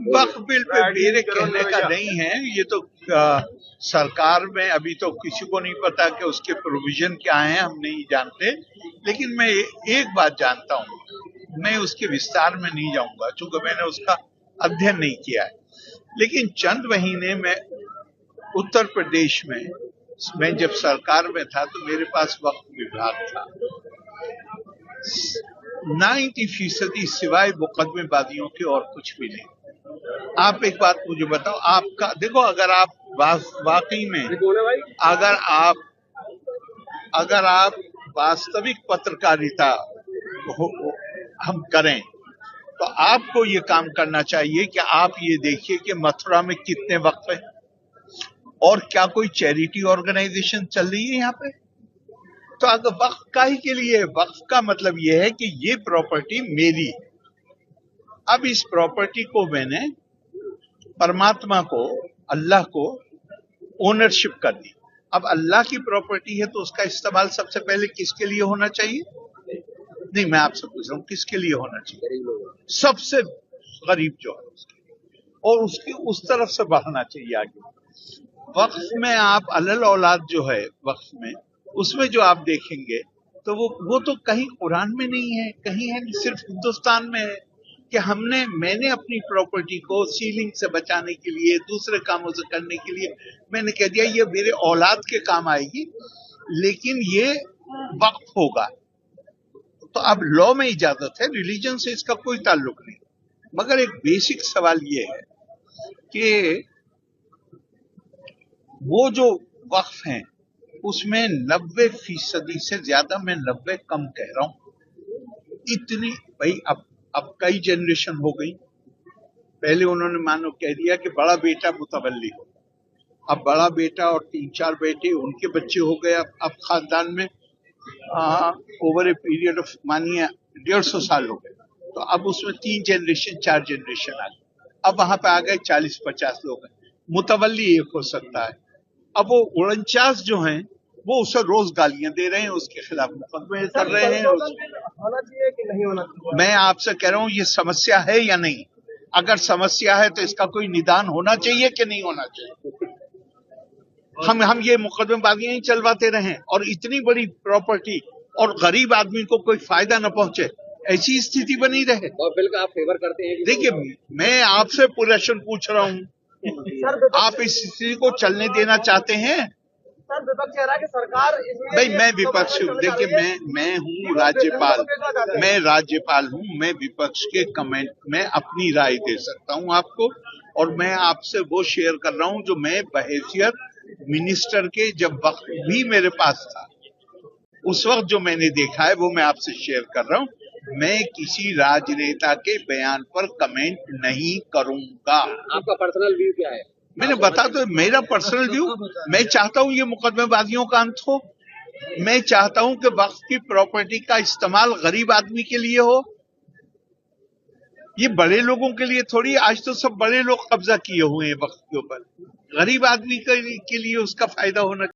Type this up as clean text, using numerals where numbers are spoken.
वक्फ bill pay मेरे कहने का नहीं है, ये तो सरकार में अभी तो किसी को नहीं पता कि उसके प्रोविजन क्या हैं, हम नहीं जानते। लेकिन मैं एक बात जानता हूँ, मैं उसके विस्तार में नहीं जाऊंगा चूंकि मैंने उसका अध्ययन नहीं किया है। लेकिन चंद महीने में उत्तर प्रदेश में मैं जब सरकार में था तो मेरे पास वक्फ विभाग था। 90% सिवाय मुकदमेबाजियों के और कुछ भी नहीं। आप एक बात मुझे बताओ, आपका देखो, अगर आप वाकई में अगर आप वास्तविक पत्रकारिता हम करें तो आपको ये काम करना चाहिए कि आप ये देखिए कि मथुरा में कितने वक्फ हैं और क्या कोई चैरिटी ऑर्गेनाइजेशन चल रही है यहाँ पे। तो अगर वक्फ का ही के लिए, वक्फ का मतलब ये है कि ये प्रॉपर्टी मेरी, अब इस प्रॉपर्टी को मैंने परमात्मा को, अल्लाह को ओनरशिप कर दी। अब अल्लाह की प्रॉपर्टी है तो उसका इस्तेमाल सबसे पहले किसके लिए होना चाहिए? नहीं, मैं आपसे पूछ रहा हूँ किसके लिए होना चाहिए? सबसे गरीब जो है उसके, और उसकी उस तरफ से बढ़ना चाहिए आगे। वक्फ में आप अलल औलाद जो है वक्फ में, उसमें जो आप देखेंगे तो वो तो कहीं कुरान में नहीं है, कहीं है, सिर्फ हिंदुस्तान में है कि मैंने अपनी प्रॉपर्टी को सीलिंग से बचाने के लिए, दूसरे कामों से करने के लिए मैंने कह दिया ये मेरे औलाद के काम आएगी, लेकिन ये वक्फ होगा। तो अब लॉ में इजाजत है, रिलीजन से इसका कोई ताल्लुक नहीं। मगर एक बेसिक सवाल ये है कि वो जो वक्फ हैं उसमें 90% से ज्यादा, मैं 90 कम कह रहा हूं, इतनी भाई अब कई जनरेशन हो गई। पहले उन्होंने मानो कह दिया कि बड़ा बेटा मुतवल्ली हो, अब बड़ा बेटा और 3-4 बेटे, उनके बच्चे हो गए। अब खानदान में ओवर ए पीरियड ऑफ मानिए 150 साल हो गए, तो अब उसमें 3 जनरेशन 4 जनरेशन आ गए। अब वहां पे आ गए 40-50 लोग हैं, मुतवल्ली एक हो सकता है। अब वो 49 जो हैं वो उसे रोज गालियां दे रहे हैं, उसके खिलाफ मुकदमे कर रहे हैं। होना चाहिए कि नहीं होना चाहिए? मैं आपसे कह रहा हूं ये समस्या है या नहीं? अगर समस्या है तो इसका कोई निदान होना चाहिए कि नहीं होना चाहिए? हम ये मुकदमेबाजियां ही चलवाते रहें और इतनी बड़ी प्रॉपर्टी और गरीब आदमी को कोई फायदा न पहुंचे, ऐसी स्थिति बनी रहे। और बिल का आप फेवर करते हैं? देखिए, मैं आपसे प्रश्न पूछ रहा हूं, आप इस स्थिति को चलने देना चाहते हैं? सर, विपक्ष कह रहा है कि सरकार भाई मैं विपक्ष हूँ, देखिए मैं हूँ राज्यपाल, मैं राज्यपाल हूँ, मैं विपक्ष के कमेंट में अपनी राय दे सकता हूँ आपको, और मैं आपसे वो शेयर कर रहा हूँ जो मैं बहैसियत मिनिस्टर के, जब वक्त भी मेरे पास था उस वक्त जो मैंने देखा है वो मैं आपसे शेयर कर रहा हूँ। मैं किसी राजनेता के बयान पर कमेंट नहीं करूंगा। आपका पर्सनल व्यू क्या है? मैंने बता तो, मेरा पर्सनल व्यू, मैं चाहता हूं ये मुकदमेबाजियों का अंत हो। मैं चाहता हूं कि वक्फ की प्रॉपर्टी का इस्तेमाल गरीब आदमी के लिए हो, ये बड़े लोगों के लिए थोड़ी। आज तो सब बड़े लोग कब्जा किए हुए हैं वक्फ के ऊपर, गरीब आदमी के लिए उसका फायदा होना